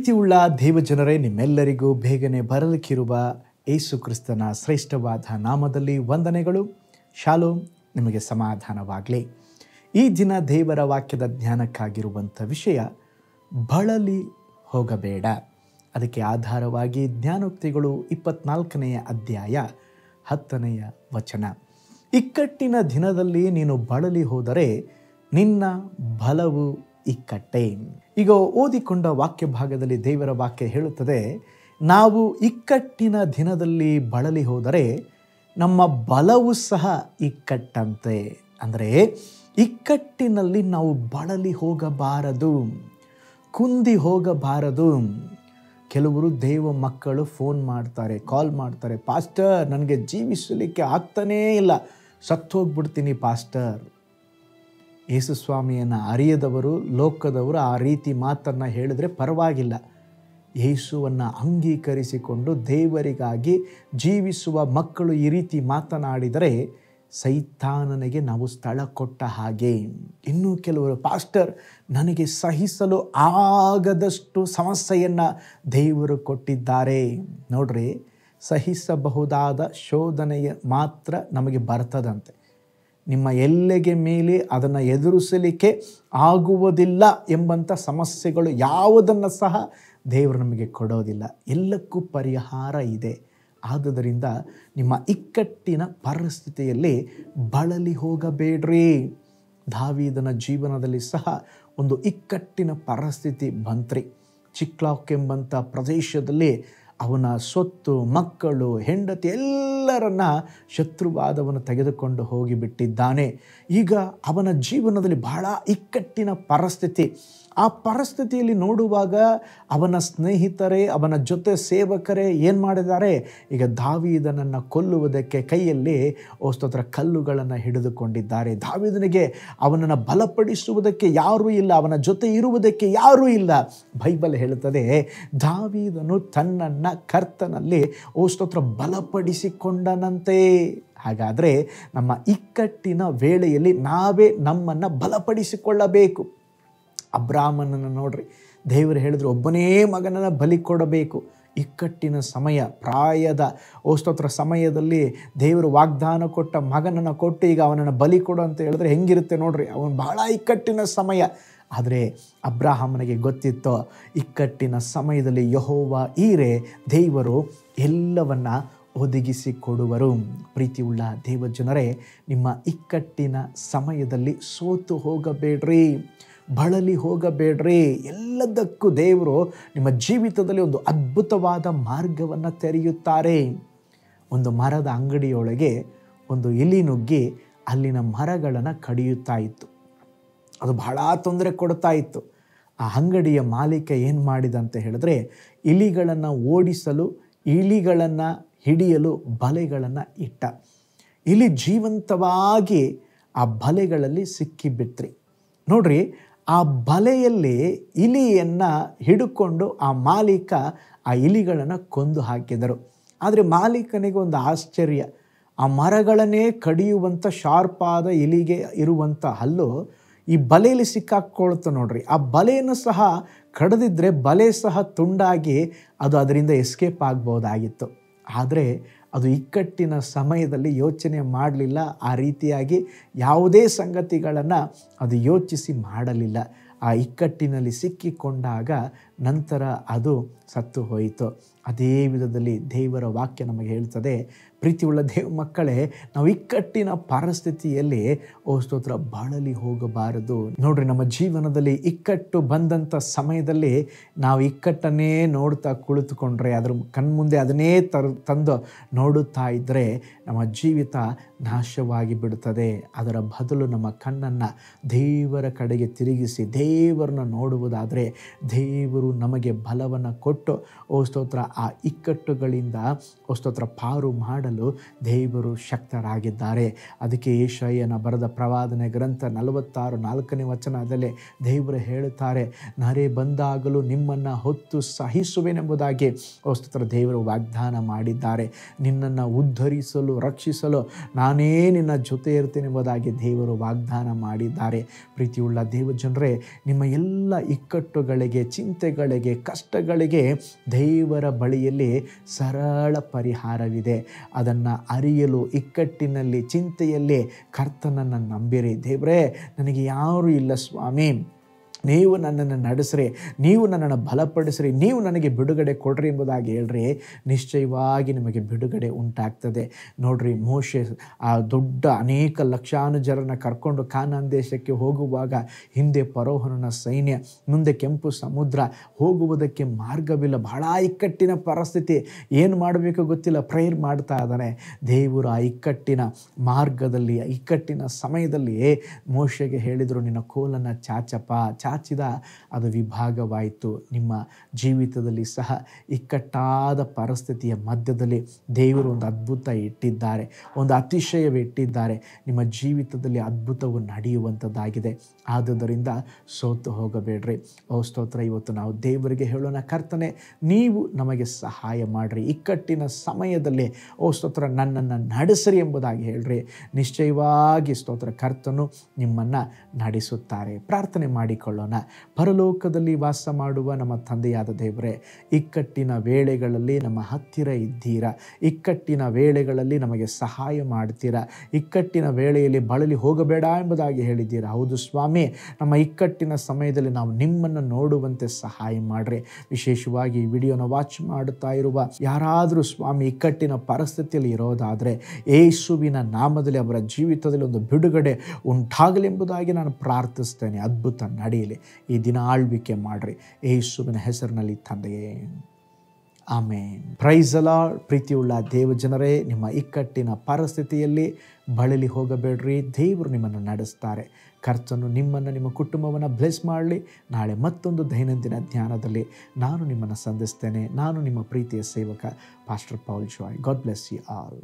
ಪ್ರೀತಿಯುಳ್ಳ ದೇವಜನರೇ, ನಿಮ್ಮೆಲ್ಲರಿಗೂ ಬೇಗನೆ ಬರಲಿಕ್ಕಿರುವ ಯೇಸು ಕ್ರಿಸ್ತನ ಶ್ರೇಷ್ಠವಾದ ನಾಮದಲ್ಲಿ ವಂದನೆಗಳು. ಶಾಲೋಮ್, ನಿಮಗೆ ಸಮಾಧಾನವಾಗಲಿ. ಈ ದಿನ ದೇವರ ವಾಕ್ಯದ ಧ್ಯಾನಕ್ಕಾಗಿರುವಂಥ ವಿಷಯ ಬಳಲಿ ಹೋಗಬೇಡ. ಅದಕ್ಕೆ ಆಧಾರವಾಗಿ ಜ್ಞಾನೋಕ್ತಿಗಳು 24ನೇ ಅಧ್ಯಾಯ 10ನೇ ವಚನ. ಇಕ್ಕಟ್ಟಿನ ದಿನದಲ್ಲಿ ನೀನು ಬಳಲಿ ಹೋದರೆ ನಿನ್ನ ಬಲವು ಇಕ್ಕಟ್ಟೆ. ಈಗ ಓದಿಕೊಂಡ ವಾಕ್ಯ ಭಾಗದಲ್ಲಿ ದೇವರ ವಾಕ್ಯ ಹೇಳುತ್ತದೆ, ನಾವು ಇಕ್ಕಟ್ಟಿನ ದಿನದಲ್ಲಿ ಬಳಲಿ ಹೋದರೆ ನಮ್ಮ ಬಲವು ಸಹ ಇಕ್ಕಟ್ಟಂತೆ. ಅಂದರೆ ಇಕ್ಕಟ್ಟಿನಲ್ಲಿ ನಾವು ಬಳಲಿ ಹೋಗಬಾರದು, ಕುಂದಿ ಹೋಗಬಾರದು. ಕೆಲವರು ದೇವ ಮಕ್ಕಳು ಫೋನ್ ಮಾಡ್ತಾರೆ, ಕಾಲ್ ಮಾಡ್ತಾರೆ, ಪಾಸ್ಟರ್ ನನಗೆ ಜೀವಿಸಲಿಕ್ಕೆ ಆಗ್ತಾನೇ ಇಲ್ಲ, ಸತ್ತೋಗ್ಬಿಡ್ತೀನಿ ಪಾಸ್ಟರ್. ಯೇಸು ಸ್ವಾಮಿಯನ್ನು ಅರಿಯದವರು, ಲೋಕದವರು ಆ ರೀತಿ ಮಾತನ್ನು ಹೇಳಿದ್ರೆ ಪರವಾಗಿಲ್ಲ. ಯೇಸುವನ್ನು ಅಂಗೀಕರಿಸಿಕೊಂಡು ದೇವರಿಗಾಗಿ ಜೀವಿಸುವ ಮಕ್ಕಳು ಈ ರೀತಿ ಮಾತನಾಡಿದರೆ ಸೈತಾನನಿಗೆ ನಾವು ಸ್ಥಳ ಕೊಟ್ಟ ಹಾಗೆ. ಇನ್ನೂ ಕೆಲವರು, ಪಾಸ್ಟರ್ ನನಗೆ ಸಹಿಸಲು ಆಗದಷ್ಟು ಸಮಸ್ಯೆಯನ್ನು ದೇವರು ಕೊಟ್ಟಿದ್ದಾರೆ. ನೋಡ್ರಿ, ಸಹಿಸಬಹುದಾದ ಶೋಧನೆಯ ಮಾತ್ರ ನಮಗೆ ಬರ್ತದಂತೆ. ನಿಮ್ಮ ಎಲ್ಲೆಗೆ ಮೇಲೆ ಅದನ್ನು ಎದುರಿಸಲಿಕ್ಕೆ ಆಗುವುದಿಲ್ಲ ಎಂಬಂಥ ಸಮಸ್ಯೆಗಳು ಯಾವುದನ್ನು ಸಹ ದೇವರು ನಮಗೆ ಕೊಡೋದಿಲ್ಲ. ಎಲ್ಲಕ್ಕೂ ಪರಿಹಾರ ಇದೆ. ಆದುದರಿಂದ ನಿಮ್ಮ ಇಕ್ಕಟ್ಟಿನ ಪರಿಸ್ಥಿತಿಯಲ್ಲಿ ಬಳಲಿ ಹೋಗಬೇಡ್ರಿ. ದಾವೀದನ ಜೀವನದಲ್ಲಿ ಸಹ ಒಂದು ಇಕ್ಕಟ್ಟಿನ ಪರಿಸ್ಥಿತಿ ಬಂತ್ರಿ. ಚಿಕ್ಲಾಕ್ ಎಂಬಂಥ ಪ್ರದೇಶದಲ್ಲಿ ಅವನ ಸೊತ್ತು, ಮಕ್ಕಳು, ಹೆಂಡತಿ ಎಲ್ಲರನ್ನ ಶತ್ರುವಾದವನ್ನು ತೆಗೆದುಕೊಂಡು ಹೋಗಿಬಿಟ್ಟಿದ್ದಾನೆ. ಈಗ ಅವನ ಜೀವನದಲ್ಲಿ ಬಹಳ ಇಕ್ಕಟ್ಟಿನ ಪರಿಸ್ಥಿತಿ. ಆ ಪರಿಸ್ಥಿತಿಯಲ್ಲಿ ನೋಡುವಾಗ ಅವನ ಸ್ನೇಹಿತರೇ, ಅವನ ಜೊತೆ ಸೇವಕರೇ ಏನು ಮಾಡಿದ್ದಾರೆ? ಈಗ ದಾವೀದನನ್ನು ಕೊಲ್ಲುವುದಕ್ಕೆ ಕೈಯಲ್ಲಿ ಸ್ತೋತ್ರ ಕಲ್ಲುಗಳನ್ನು ಹಿಡಿದುಕೊಂಡಿದ್ದಾರೆ. ದಾವೀದನಿಗೆ ಅವನನ್ನು ಬಲಪಡಿಸುವುದಕ್ಕೆ ಯಾರೂ ಇಲ್ಲ, ಅವನ ಜೊತೆ ಇರುವುದಕ್ಕೆ ಯಾರೂ ಇಲ್ಲ. ಬೈಬಲ್ ಹೇಳುತ್ತದೆ, ದಾವೀದನು ತನ್ನನ್ನು ಕರ್ತನಲ್ಲಿ ಸ್ತೋತ್ರ ಬಲಪಡಿಸಿಕೊಂಡನಂತೆ. ಹಾಗಾದರೆ ನಮ್ಮ ಇಕ್ಕಟ್ಟಿನ ವೇಳೆಯಲ್ಲಿ ನಾವೇ ನಮ್ಮನ್ನು ಬಲಪಡಿಸಿಕೊಳ್ಳಬೇಕು. ಅಬ್ರಾಮನನ್ನು ನೋಡ್ರಿ, ದೇವರು ಹೇಳಿದ್ರು ಒಬ್ಬನೇ ಮಗನನ್ನು ಬಲಿ ಕೊಡಬೇಕು. ಇಕ್ಕಟ್ಟಿನ ಸಮಯ, ಪ್ರಾಯದ ಸ್ತೋತ್ರ ಸಮಯದಲ್ಲಿ ದೇವರು ವಾಗ್ದಾನ ಕೊಟ್ಟ ಮಗನನ್ನು ಕೊಟ್ಟು ಈಗ ಅವನನ್ನು ಬಲಿ ಕೊಡು ಅಂತ ಹೇಳಿದ್ರೆ ಹೆಂಗಿರುತ್ತೆ ನೋಡ್ರಿ. ಅವನು ಬಹಳ ಇಕ್ಕಟ್ಟಿನ ಸಮಯ. ಆದರೆ ಅಬ್ರಾಹಮನಿಗೆ ಗೊತ್ತಿತ್ತು, ಇಕ್ಕಟ್ಟಿನ ಸಮಯದಲ್ಲಿ ಯೆಹೋವ ಈರೆ, ದೇವರು ಎಲ್ಲವನ್ನ ಒದಗಿಸಿಕೊಡುವರು. ಪ್ರೀತಿಯುಳ್ಳ ದೇವಜನರೇ, ನಿಮ್ಮ ಇಕ್ಕಟ್ಟಿನ ಸಮಯದಲ್ಲಿ ಸೋತು ಹೋಗಬೇಡ್ರಿ, ಬಳಲಿ ಹೋಗಬೇಡ್ರಿ. ಎಲ್ಲದಕ್ಕೂ ದೇವರು ನಿಮ್ಮ ಜೀವಿತದಲ್ಲಿ ಒಂದು ಅದ್ಭುತವಾದ ಮಾರ್ಗವನ್ನು ತೆರೆಯುತ್ತಾರೆ. ಒಂದು ಮರದ ಅಂಗಡಿಯೊಳಗೆ ಒಂದು ಇಲಿ ನುಗ್ಗಿ ಅಲ್ಲಿನ ಮರಗಳನ್ನು ಕಡಿಯುತ್ತಾ ಇತ್ತು. ಅದು ಬಹಳ ತೊಂದರೆ ಕೊಡ್ತಾ ಇತ್ತು. ಆ ಅಂಗಡಿಯ ಮಾಲೀಕ ಏನು ಮಾಡಿದಂತ ಹೇಳಿದ್ರೆ, ಇಲಿಗಳನ್ನು ಓಡಿಸಲು, ಇಲಿಗಳನ್ನು ಹಿಡಿಯಲು ಬಲೆಗಳನ್ನು ಇಟ್ಟ. ಇಲಿ ಜೀವಂತವಾಗಿ ಆ ಬಲೆಗಳಲ್ಲಿ ಸಿಕ್ಕಿಬಿಟ್ರಿ. ನೋಡ್ರಿ, ಆ ಬಲೆಯಲ್ಲಿ ಇಲಿಯನ್ನು ಹಿಡ್ಕೊಂಡು ಆ ಮಾಲೀಕ ಆ ಇಲಿಗಳನ್ನು ಕೊಂದು ಹಾಕಿದರು. ಆದರೆ ಮಾಲೀಕನಿಗೆ ಒಂದು ಆಶ್ಚರ್ಯ, ಆ ಮರಗಳನ್ನೇ ಕಡಿಯುವಂಥ ಶಾರ್ಪಾದ ಇಲಿಗೆ ಇರುವಂಥ ಹಲ್ಲು ಈ ಬಲೆಯಲ್ಲಿ ಸಿಕ್ಕಾಕೊಳ್ತು ನೋಡ್ರಿ. ಆ ಬಲೆಯನ್ನು ಸಹ ಕಡಿದಿದ್ರೆ ಬಲೆ ಸಹ ತುಂಡಾಗಿ ಅದು ಅದರಿಂದ ಎಸ್ಕೇಪ್ ಆಗ್ಬೋದಾಗಿತ್ತು. ಆದರೆ ಅದು ಇಕ್ಕಟ್ಟಿನ ಸಮಯದಲ್ಲಿ ಯೋಚನೆ ಮಾಡಲಿಲ್ಲ. ಆ ರೀತಿಯಾಗಿ ಯಾವುದೇ ಸಂಗತಿಗಳನ್ನು ಅದು ಯೋಚಿಸಿ ಮಾಡಲಿಲ್ಲ. ಆ ಇಕ್ಕಟ್ಟಿನಲ್ಲಿ ಸಿಕ್ಕಿಕೊಂಡಾಗ ನಂತರ ಅದು ಸತ್ತು ಹೋಯಿತು. ಅದೇ ವಿಧದಲ್ಲಿ ದೇವರ ವಾಕ್ಯ ನಮಗೆ ಹೇಳ್ತದೆ, ಪ್ರೀತಿಯುಳ್ಳ ದೇವ ಮಕ್ಕಳೇ, ನಾವು ಇಕ್ಕಟ್ಟಿನ ಪರಿಸ್ಥಿತಿಯಲ್ಲಿ ಸ್ತೋತ್ರ ಬಳಲಿ ಹೋಗಬಾರದು. ನೋಡ್ರಿ, ನಮ್ಮ ಜೀವನದಲ್ಲಿ ಇಕ್ಕಟ್ಟು ಬಂದಂಥ ಸಮಯದಲ್ಲಿ ನಾವು ಇಕ್ಕಟ್ಟನ್ನೇ ನೋಡ್ತಾ ಕುಳಿತುಕೊಂಡ್ರೆ, ಅದ್ರ ಕಣ್ಮುಂದೆ ಅದನ್ನೇ ತಂದು ನೋಡುತ್ತಾ ಇದ್ದರೆ ನಮ್ಮ ಜೀವಿತ ನಾಶವಾಗಿ ಬಿಡುತ್ತದೆ. ಅದರ ಬದಲು ನಮ್ಮ ಕಣ್ಣನ್ನು ದೇವರ ಕಡೆಗೆ ತಿರುಗಿಸಿ ದೇವರನ್ನ ನೋಡುವುದಾದರೆ ದೇವರು ನಮಗೆ ಬಲವನ್ನು ಕೊಟ್ಟು ಸ್ತೋತ್ರ ಆ ಇಕ್ಕಟ್ಟುಗಳಿಂದ ಸ್ತೋತ್ರ ಪಾರು ಮಾಡಲು ದೇವರು ಶಕ್ತರಾಗಿದ್ದಾರೆ. ಅದಕ್ಕೆ ಯೆಶಾಯನ ಬರೆದ ಪ್ರವಾದನೆ ಗ್ರಂಥ 46:4ನೇ ವಚನದಲ್ಲಿ ದೇವರು ಹೇಳುತ್ತಾರೆ, ನರೆ ಬಂದಾಗಲೂ ನಿಮ್ಮನ್ನು ಹೊತ್ತು ಸಹಿಸುವೆನೆಂಬುದಾಗಿ ಸ್ತೋತ್ರ ದೇವರು ವಾಗ್ದಾನ ಮಾಡಿದ್ದಾರೆ. ನಿನ್ನನ್ನು ಉದ್ಧರಿಸಲು, ರಕ್ಷಿಸಲು ನಾನೇ ನಿನ್ನ ಜೊತೆ ಇರ್ತೇನೆಂಬುದಾಗಿ ದೇವರು ವಾಗ್ದಾನ ಮಾಡಿದ್ದಾರೆ. ಪ್ರೀತಿಯುಳ್ಳ ದೇವಜನರೇ, ನಿಮ್ಮ ಎಲ್ಲ ಇಕ್ಕಟ್ಟುಗಳಿಗೆ, ಚಿಂತೆಗಳಿಗೆ ಸಮಸ್ಯೆಗಳಿಗೆ, ಕಷ್ಟಗಳಿಗೆ ದೇವರ ಬಳಿಯಲ್ಲಿ ಸರಳ ಪರಿಹಾರವಿದೆ. ಅದನ್ನು ಅರಿಯಲು ಇಕ್ಕಟ್ಟಿನಲ್ಲಿ, ಚಿಂತೆಯಲ್ಲಿ ಕರ್ತನನ್ನು ನಂಬಿರಿ. ದೇವರೇ, ನನಗೆ ಯಾರೂ ಇಲ್ಲ ಸ್ವಾಮಿ, ನೀವು ನನ್ನನ್ನು ನಡೆಸ್ರಿ, ನೀವು ನನ್ನನ್ನು ಬಲಪಡಿಸ್ರಿ, ನೀವು ನನಗೆ ಬಿಡುಗಡೆ ಕೊಡ್ರಿ ಎಂಬುದಾಗಿ ಹೇಳ್ರಿ. ನಿಶ್ಚಯವಾಗಿ ನಿಮಗೆ ಬಿಡುಗಡೆ ಉಂಟಾಗ್ತದೆ. ನೋಡ್ರಿ, ಮೋಶೆ ಆ ದೊಡ್ಡ ಅನೇಕ ಲಕ್ಷಾನುಜರನ್ನು ಕರ್ಕೊಂಡು ಕಾನಾನ್ ದೇಶಕ್ಕೆ ಹೋಗುವಾಗ ಹಿಂದೆ ಫರೋಹನ ಸೈನ್ಯ, ಮುಂದೆ ಕೆಂಪು ಸಮುದ್ರ, ಹೋಗುವುದಕ್ಕೆ ಮಾರ್ಗವಿಲ್ಲ. ಬಹಳ ಇಕ್ಕಟ್ಟಿನ ಪರಿಸ್ಥಿತಿ, ಏನು ಮಾಡಬೇಕು ಗೊತ್ತಿಲ್ಲ. ಪ್ರೇಯರ್ ಮಾಡ್ತಾ ಇದ್ದಾನೆ. ದೇವರು ಆ ಇಕ್ಕಟ್ಟಿನ ಮಾರ್ಗದಲ್ಲಿ, ಇಕ್ಕಟ್ಟಿನ ಸಮಯದಲ್ಲಿ ಮೋಶೆಗೆ ಹೇಳಿದರು, ನಿನ್ನ ಕೋಲನ್ನು ಚಾಚಿದ ಅದು ವಿಭಾಗವಾಯಿತು. ನಿಮ್ಮ ಜೀವಿತದಲ್ಲಿ ಸಹ ಇಕ್ಕಟ್ಟಾದ ಪರಿಸ್ಥಿತಿಯ ಮಧ್ಯದಲ್ಲಿ ದೇವರು ಒಂದು ಅದ್ಭುತ ಇಟ್ಟಿದ್ದಾರೆ, ಒಂದು ಅತಿಶಯವಿಟ್ಟಿದ್ದಾರೆ. ನಿಮ್ಮ ಜೀವಿತದಲ್ಲಿ ಅದ್ಭುತವು ನಡೆಯುವಂಥದ್ದಾಗಿದೆ. ಆದುದರಿಂದ ಸೋತು ಹೋಗಬೇಡ್ರಿ. ಓ ಸ್ತೋತ್ರ. ಇವತ್ತು ನಾವು ದೇವರಿಗೆ ಹೇಳೋಣ, ಕರ್ತನೆ, ನೀವು ನಮಗೆ ಸಹಾಯ ಮಾಡಿರಿ, ಇಕ್ಕಟ್ಟಿನ ಸಮಯದಲ್ಲಿ ಓ ಸ್ತೋತ್ರ ನನ್ನನ್ನು ನಡೆಸ್ರಿ ಎಂಬುದಾಗಿ ಹೇಳ್ರಿ. ನಿಶ್ಚಯವಾಗಿ ಸ್ತೋತ್ರ, ಕರ್ತನು ನಿಮ್ಮನ್ನು ನಡೆಸುತ್ತಾರೆ. ಪ್ರಾರ್ಥನೆ ಮಾಡಿಕೊಳ್ಳೋಣ. ಪರಲೋಕದಲ್ಲಿ ವಾಸ ಮಾಡುವ ನಮ್ಮ ತಂದೆಯಾದ ದೇವರೇ, ಇಕ್ಕಟ್ಟಿನ ವೇಳೆಗಳಲ್ಲಿ ನಮ್ಮ ಹತ್ತಿರ ಇದ್ದೀರಾ. ಇಕ್ಕಟ್ಟಿನ ವೇಳೆಗಳಲ್ಲಿ ನಮಗೆ ಸಹಾಯ ಮಾಡ್ತೀರಾ. ಇಕ್ಕಟ್ಟಿನ ವೇಳೆಯಲ್ಲಿ ಬಳಲಿ ಹೋಗಬೇಡ ಎಂಬುದಾಗಿ ಹೇಳಿದ್ದೀರಾ. ಹೌದು ಸ್ವಾಮಿ, ನಮ್ಮ ಇಕ್ಕಟ್ಟಿನ ಸಮಯದಲ್ಲಿ ನಾವು ನಿಮ್ಮನ್ನು ನೋಡುವಂತೆ ಸಹಾಯ ಮಾಡ್ರಿ. ವಿಶೇಷವಾಗಿ ಈ ವಿಡಿಯೋನ ವಾಚ್ ಮಾಡುತ್ತಾ ಇರುವ ಯಾರಾದರೂ ಸ್ವಾಮಿ ಇಕ್ಕಟ್ಟಿನ ಪರಿಸ್ಥಿತಿಯಲ್ಲಿ ಇರೋದಾದರೆ, ಯೇಸುವಿನ ನಾಮದಲ್ಲಿ ಅವರ ಜೀವಿತದಲ್ಲಿ ಒಂದು ಬಿಡುಗಡೆ ಉಂಟಾಗಲಿ ಎಂಬುದಾಗಿ ನಾನು ಪ್ರಾರ್ಥಿಸ್ತೇನೆ. ಅದ್ಭುತ ನಡೆಯಲಿ. ಈ ದಿನ ಆಳ್ವಿಕೆ ಮಾಡ್ರಿ, ಯೇಸುವಿನ ಹೆಸರಿನಲ್ಲಿ ತಂದೆಯೇ, ಆಮೇನ್. Praise the Lord. ಪ್ರೀತಿಯುಳ್ಳ ದೇವಜನರೇ, ನಿಮ್ಮ ಇಕ್ಕಟ್ಟಿನ ಪರಿಸ್ಥಿತಿಯಲ್ಲಿ ಬಳಲಿ ಹೋಗಬೇಡ್ರಿ. ದೇವರು ನಿಮ್ಮನ್ನು ನಡೆಸ್ತಾರೆ. ಕರ್ತನು ನಿಮ್ಮನ್ನು, ನಿಮ್ಮ ಕುಟುಂಬವನ್ನು ಬ್ಲೆಸ್ ಮಾಡಲಿ. ನಾಳೆ ಮತ್ತೊಂದು ದೈನಂದಿನ ಧ್ಯಾನದಲ್ಲಿ ನಾನು ನಿಮ್ಮನ್ನು ಸಂಧಿಸ್ತೇನೆ. ನಾನು ನಿಮ್ಮ ಪ್ರೀತಿಯ ಸೇವಕ pastor Paul Joy. God bless you all.